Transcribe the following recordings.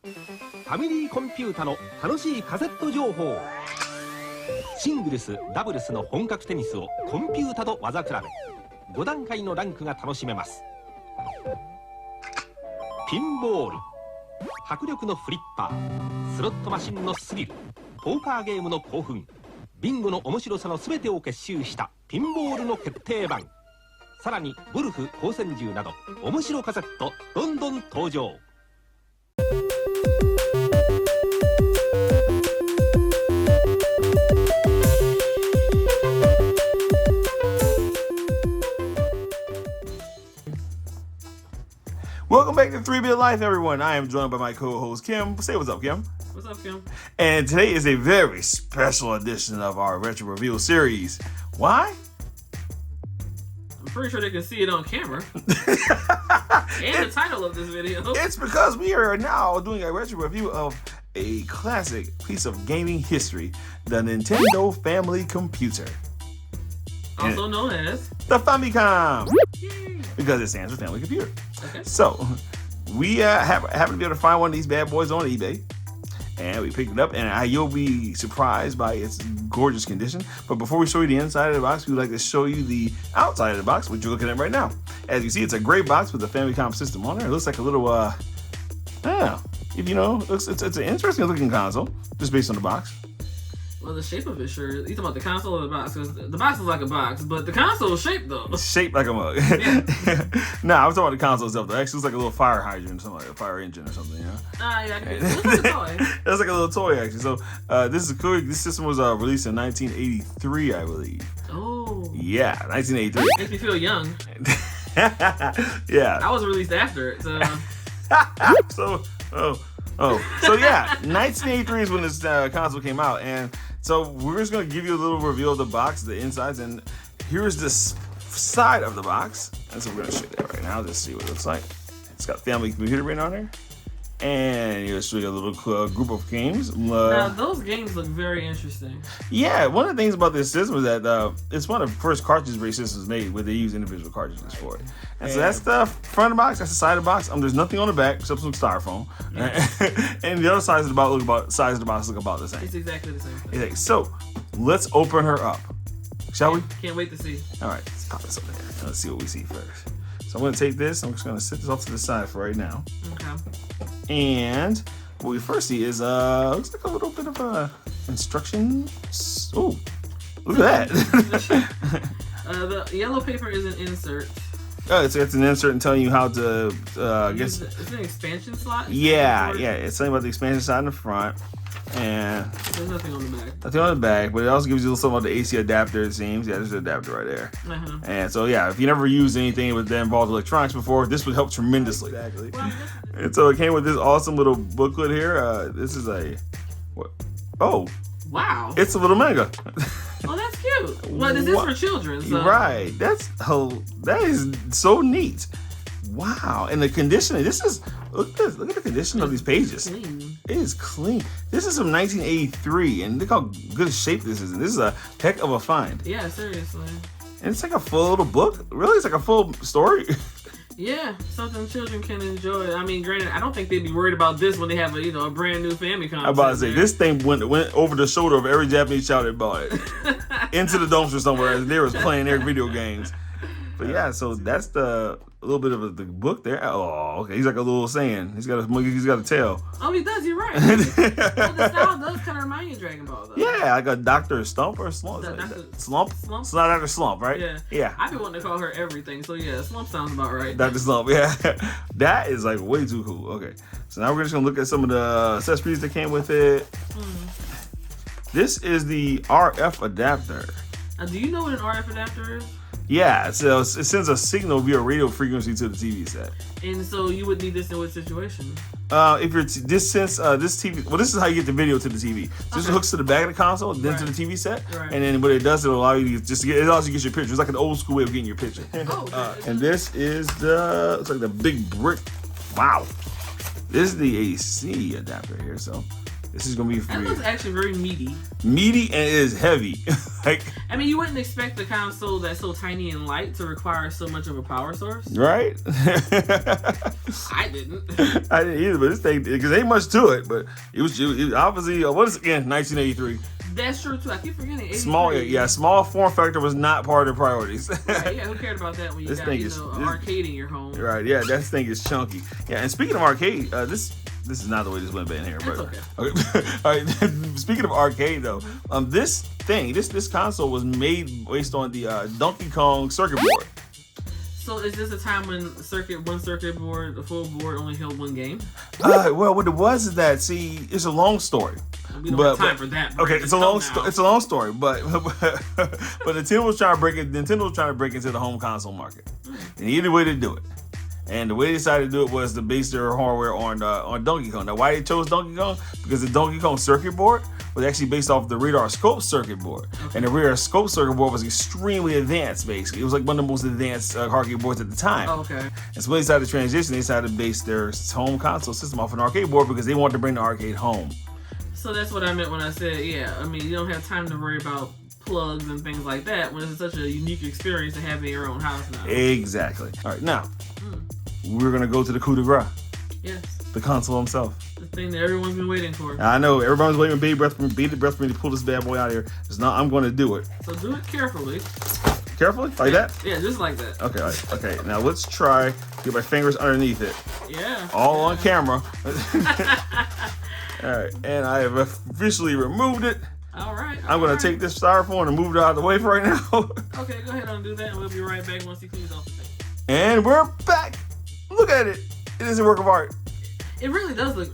ファミリーコンピュータの楽しいカセット情報。シングルス、ダブルスの本格テニスをコンピュータと技比べ。5段階のランクが楽しめます。ピンボール、迫力のフリッパー、スロットマシンのスリル、ポーカーゲームの興奮、ビンゴの面白さの全てを結集したピンボールの決定版。さらにゴルフ、光線銃など面白カセットどんどん登場。Welcome back to 3-Bit Life, everyone. I am joined by my co-host, Kim. Say what's up, Kim. What's up, Kim? And today is a very special edition of our Retro Reveal series. Why? I'm pretty sure they can see it on camera. And the title of this video. It's because we are now doing a retro review of a classic piece of gaming history, the Nintendo Family Computer. Also known as the Famicom. Yay. Because it stands for Family Computer. Okay. So, we happen to be able to find one of these bad boys on eBay. And we picked it up, and you'll be surprised by its gorgeous condition. But before we show you the inside of the box, we would like to show you the outside of the box, which you're looking at right now. As you see, it's a gray box with the Famicom system on there. It looks like a little, if you know, it's an interesting looking console, just based on the box. Well, the shape of it, sure. You talking about the console or the box? Because the box is like a box, but the console is shaped, though. It's shaped like a mug. Yeah. Nah, I was talking about the console itself, though. Actually, it's like a little fire hydrant or something, like a fire engine or something, you know? Yeah, it looks like a toy. It's like a little toy, actually. So, this is cool. This system was released in 1983, I believe. Oh. Yeah, 1983. Makes me feel young. Yeah. I was released after it, so... So yeah, 1983 is when this console came out, and so we're just gonna give you a little reveal of the box, the insides, and here's this side of the box. And so we're gonna show you that right now. Just see what it looks like. It's got Family Computer written on there, and here's show you a little group of games. Now those games look very interesting. Yeah, one of the things about this system is that it's one of the first cartridge-based systems made where they use individual cartridges for it. And so that's the front of the box, that's the side of the box. There's nothing on the back except some styrofoam. Yeah. And the other sides of the box look about the same. It's exactly the same thing. Exactly. So let's open her up, shall we? Can't wait to see. All right, let's pop this over there. Let's see what we see first. So I'm going to take this. I'm just going to set this off to the side for right now. Okay. And what we first see is looks like a little bit of instructions. Oh, look at that. The yellow paper is an insert. Oh, it's an insert and telling you how to, I guess. It's an expansion slot? Yeah. It's something about the expansion slot in the front. And there's nothing on the back. Nothing on the back, but it also gives you something about the AC adapter, it seems. Yeah, there's an adapter right there. Uh-huh. And so, yeah, if you never used anything with that involved electronics before, this would help tremendously. Exactly. And so it came with this awesome little booklet here. This is what? Oh. Wow. It's a little manga. Oh, that's cute. What is this for children? So. Right. That is so neat. Wow. And the conditioning, look at the condition of these pages. Clean. It is clean. This is from 1983, and look how good a shape this is. And this is a heck of a find. Yeah, seriously. And it's like a full little book. Really, it's like a full story. Yeah, something children can enjoy. I mean, granted, I don't think they'd be worried about this when they have a brand new Famicom. I'm about to say, this thing went over the shoulder of every Japanese child that bought it. Into the dumpster somewhere as they was playing their video games. But yeah, so that's a little bit of the book there. Oh, okay. He's like a little saying. He's got a tail. Oh, he does. You're right. Well, the style does kind of remind you of Dragon Ball, though. Yeah, like a Dr. Stump or Slump. Slump? Slump? It's not Dr. Slump, right? Yeah. I've been wanting to call her everything, so yeah, Slump sounds about right. Dr. Slump, yeah. That is like way too cool. Okay, so now we're just gonna look at some of the accessories that came with it. This is the RF adapter. Do you know what an RF adapter is? Yeah, so it sends a signal via radio frequency to the TV set. And so you would need this in what situation? If you're this TV, well, this is how you get the video to the TV. This hooks to the back of the console, then to the TV set, and then what it does, it'll allow you to it also gets your picture. It's like an old school way of getting your picture. And this is it's like the big brick. Wow, this is the AC adapter here. So This is gonna be for That you. looks actually very meaty. Meaty and it is heavy. Like, I mean, you wouldn't expect the console that's so tiny and light to require so much of a power source. right? I didn't. I didn't either, but this thing, because ain't much to it, but it was obviously, what is it again, 1983. That's true too. I keep forgetting. 83. Small form factor was not part of the priorities. Right, yeah, who cared about that when you This got, thing you is- know, this- an arcade in your home? Right, yeah, that thing is chunky. Yeah, and speaking of arcade, this is not the way this went in here, but okay. All right. Speaking of arcade, though, this console was made based on the Donkey Kong circuit board. So is this a time when one circuit board, the full board, only held one game? Well, what it was is that, see, it's a long story. We don't have time for that. Okay, Brandon. it's a long story, but Nintendo was trying to break into the home console market. They needed a way to do it. And the way they decided to do it was to base their hardware on Donkey Kong. Now, why they chose Donkey Kong? Because the Donkey Kong circuit board was actually based off the Radar Scope circuit board. Okay. And the Radar Scope circuit board was extremely advanced, basically. It was like one of the most advanced arcade boards at the time. Oh, okay. And so when they decided to transition, they decided to base their home console system off an arcade board because they wanted to bring the arcade home. So that's what I meant when I said, yeah, I mean, you don't have time to worry about plugs and things like that when it's such a unique experience to have in your own house now. Exactly. All right, now, we're going to go to the coup de grace. Yes. The console himself. The thing that everyone's been waiting for. I know, everybody's waiting bated breath for me to pull this bad boy out of here. It's not, I'm going to do it. So do it carefully. Carefully? Like that? Yeah, just like that. Okay, all right, okay. Now let's try get my fingers underneath it. Yeah. All on camera. All right, and I have officially removed it. All right. I'm going to take this styrofoam and move it out of the way for right now. Okay, go ahead and do that, and we'll be right back once he cleans off the thing. And we're back. Look at it. It is a work of art. It really does look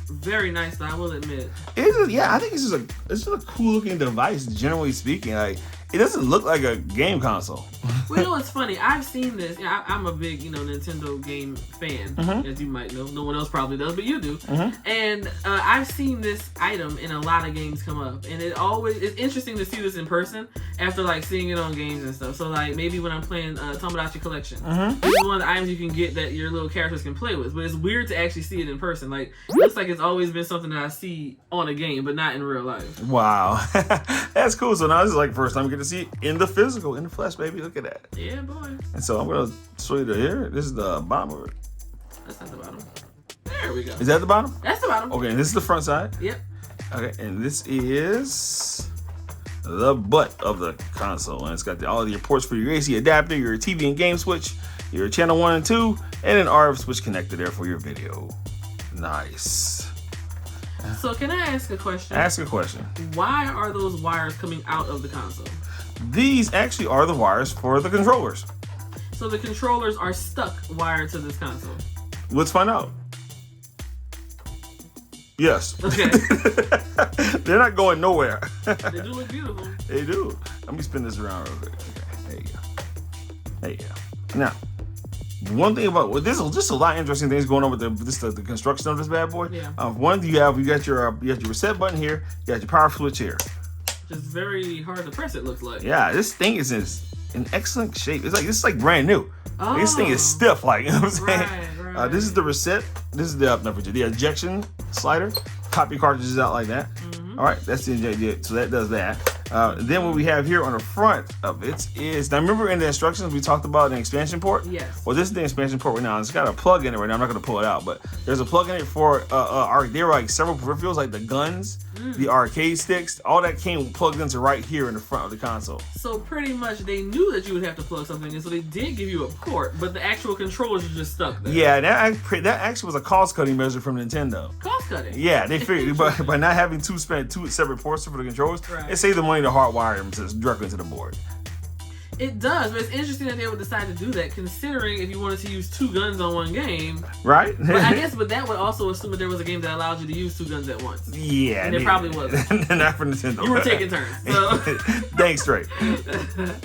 very nice, though, I will admit. Yeah, I think it's just a cool looking device, generally speaking. Like, it doesn't look like a game console. Well, you know what's funny? I've seen this. I'm a big, Nintendo game fan, as you might know. No one else probably does, but you do. And I've seen this item in a lot of games come up, and it's interesting to see this in person after like seeing it on games and stuff. So like maybe when I'm playing Tomodachi Collection, this is one of the items you can get that your little characters can play with. But it's weird to actually see it in person. Like it looks like it's always been something that I see on a game, but not in real life. Wow, that's cool. So now this is like first time we get to see it in the physical, in the flesh, baby. Look at that. Yeah, boy. And so I'm gonna show you here. This is the bottom of it. That's not the bottom. There we go. Is that the bottom? That's the bottom. Okay, and this is the front side. Yep. Okay, and this is the butt of the console, and it's got all of your ports for your AC adapter, your TV and game switch, your channel 1 and 2, and an RF switch connector there for your video. Nice. So can I ask a question? Ask a question. Why are those wires coming out of the console? These actually are the wires for the controllers. So the controllers are stuck wired to this console. Let's find out. Yes. Okay. They're not going nowhere. They do look beautiful. They do. Let me spin this around real quick. Okay, there you go. There you go. Now, one thing about there's just a lot of interesting things going on with the construction of this bad boy. Yeah. One, you got your reset button here. You got your power switch here. Just very hard to press. It looks like. Yeah, this thing is in excellent shape. It's like brand new. Oh. This thing is stiff, like you know what I'm saying. Right. This is the reset. This is the ejection slider. Pop your cartridges out like that. All right, that's the injection. So that does that. Then what we have here on the front of it is, now remember in the instructions we talked about an expansion port? Yes. Well, this is the expansion port right now. It's got a plug in it right now. I'm not going to pull it out, but there's a plug in it for, there are like several peripherals like the guns, the arcade sticks, all that came plugged into right here in the front of the console. So pretty much they knew that you would have to plug something in, so they did give you a port, but the actual controllers are just stuck there. Yeah, that actually was a cost-cutting measure from Nintendo. Cost cutting. Yeah, they figured by not having two separate ports for the controllers, Right. it saved the money to hardwire them directly into the board. It does, but it's interesting that they would decide to do that, considering if you wanted to use two guns on one game. Right? But I guess, but that would also assume that there was a game that allowed you to use two guns at once. Yeah. And it probably wasn't. Not for Nintendo. You were taking turns. So. Dang straight.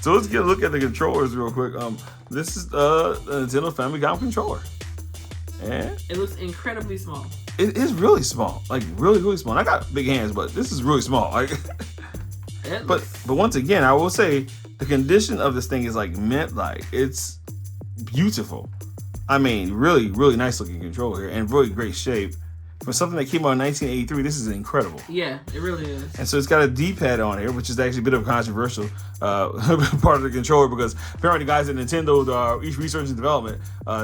So let's get a look at the controllers real quick. This is the Nintendo Famicom controller. And It looks incredibly small. it is really small. Like really, really small. And I got big hands, but this is really small. Like But once again, I will say the condition of this thing is like mint. Like it's beautiful. I mean, really, really nice looking controller here and really great shape. for something that came out in 1983. This is incredible. Yeah, it really is. And so it's got a D-pad on here, which is actually a bit of a controversial part of the controller, because apparently the guys at Nintendo, each research and development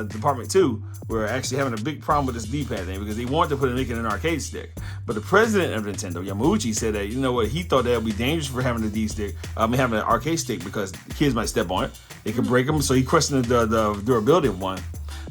department too, were actually having a big problem with this D-pad thing, because they wanted to make it an arcade stick. But the president of Nintendo, Yamauchi, said that, you know what, he thought that would be dangerous for having a D-stick, having an arcade stick, because the kids might step on it. They could break them, so he questioned the durability of one.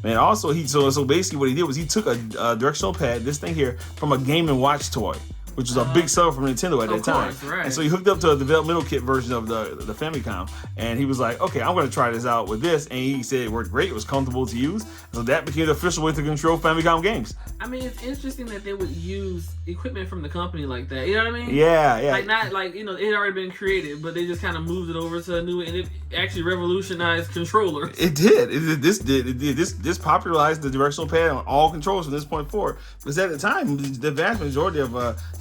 And also, so basically what he did was he took a directional pad, this thing here, from a Game & Watch toy, which was a big seller from Nintendo at that time. Right. And so he hooked up to a developmental kit version of the Famicom, and he was like, okay, I'm going to try this out with this. And he said it worked great. It was comfortable to use. So that became the official way to control Famicom games. I mean, it's interesting that they would use equipment from the company like that. You know what I mean? Yeah. Like, not like, you know, it had already been created, but they just kind of moved it over to a new, and it actually revolutionized controllers. It did. This popularized the directional pad on all controllers from this point forward. Because at the time, the vast majority of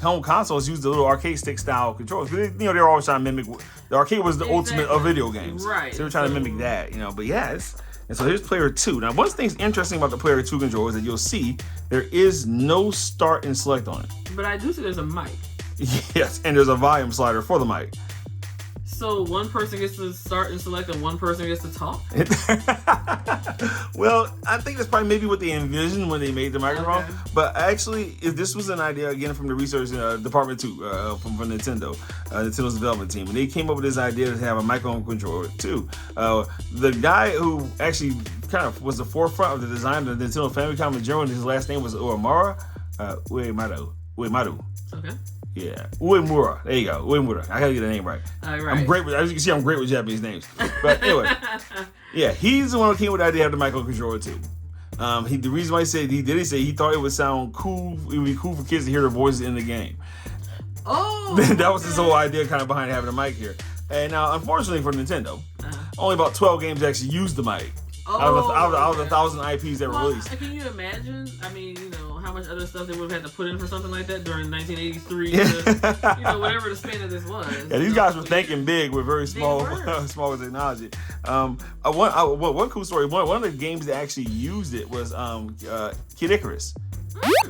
home consoles used the little arcade stick style controllers. You know, they were always trying to mimic. The arcade was the ultimate of video games. Right. So they were trying to mimic that, you know. But yeah, and so here's Player 2. Now, one thing interesting about the Player 2 controller is that you'll see there is no start and select on it. But I do see there's a mic. Yes, and there's a volume slider for the mic. So one person gets to start and select, and one person gets to talk? Well, I think that's probably maybe what they envisioned when they made the microphone. Okay. But actually, if this was an idea, again, from the research department too, from Nintendo, Nintendo's development team. And they came up with this idea to have a microphone controller too. The guy who actually kind of was the forefront of the design of the Nintendo Famicom in general, his last name was Uemura. Uemaru. Okay. Yeah, Uemura. There you go, Uemura. I gotta get the name right. Right. I'm great with, as you can see, I'm great with Japanese names. But anyway, yeah, he's the one who came with the idea of the microcontroller too. The reason why he said he thought it would sound cool. It would be cool for kids to hear their voices in the game. Oh, that was his whole idea, kind of behind having a mic here. And now, unfortunately for Nintendo, only about 12 games actually used the mic. Out of the 1,000 IPs that were released. Can you imagine? I mean, you know, how much other stuff they would have had to put in for something like that during 1983, you know, whatever the span of this was. Yeah, these guys were thinking big with very small technology. One cool story, one of the games that actually used it was Kid Icarus.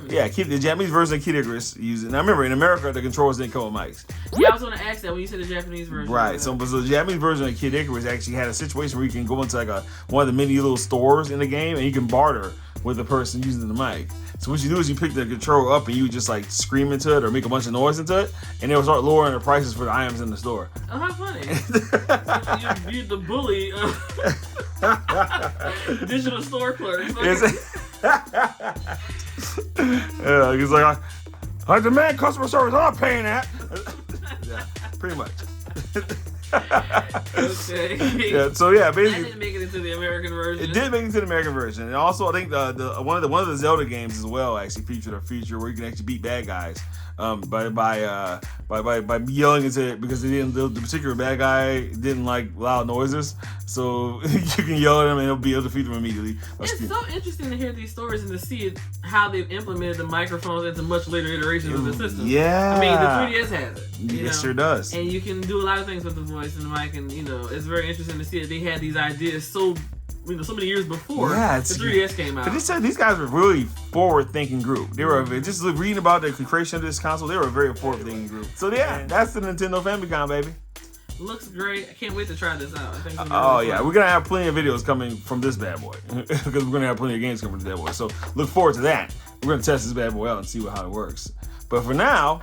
Yeah, the Japanese version of Kid Icarus used it. Now remember, in America, the controllers didn't come with mics. Yeah, I was going to ask that when you said the Japanese version. Right, so the Japanese version of Kid Icarus actually had a situation where you can go into like one of the many little stores in the game, and you can barter with the person using the mic. So what you do is you pick the controller up and you just like scream into it or make a bunch of noise into it, and they'll start lowering the prices for the items in the store. Oh, how funny. You're the bully digital store clerk. Yeah, he's like, I demand customer service. I'm not paying that. Yeah, pretty much. Okay. Yeah. So yeah, basically, that didn't make it into the American version. It did make it into the American version, and also I think one of the Zelda games as well actually featured a feature where you can actually beat bad guys by yelling into it, because the particular bad guy didn't like loud noises, so you can yell at him and he'll be able to defeat them immediately. It's so interesting to hear these stories and to see how they've implemented the microphones into much later iterations of the system. Yeah, I mean, the 3DS has it. It sure does. And you can do a lot of things with the voice and the mic, and you know, it's very interesting to see that they had these ideas so many years before the 3DS came out. But these guys were really forward-thinking group. They were just reading about the creation of this console. They were a very forward-thinking group. So yeah, that's the Nintendo Famicom, baby. Looks great. I can't wait to try this out. I think we're gonna have plenty of videos coming from this bad boy because we're gonna have plenty of games coming from this bad boy. So look forward to that. We're gonna test this bad boy out and see how it works. But for now,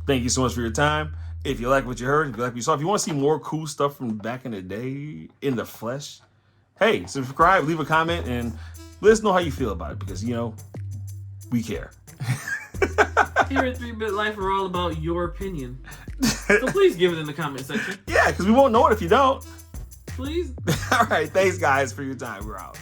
thank you so much for your time. If you like what you heard, if you like what you saw, if you want to see more cool stuff from back in the day in the flesh, hey, subscribe, leave a comment, and let us know how you feel about it, because, you know, we care. Here at 3-Bit Life, we're all about your opinion. So please give it in the comment section. Yeah, because we won't know it if you don't. Please. All right, thanks, guys, for your time. We're out.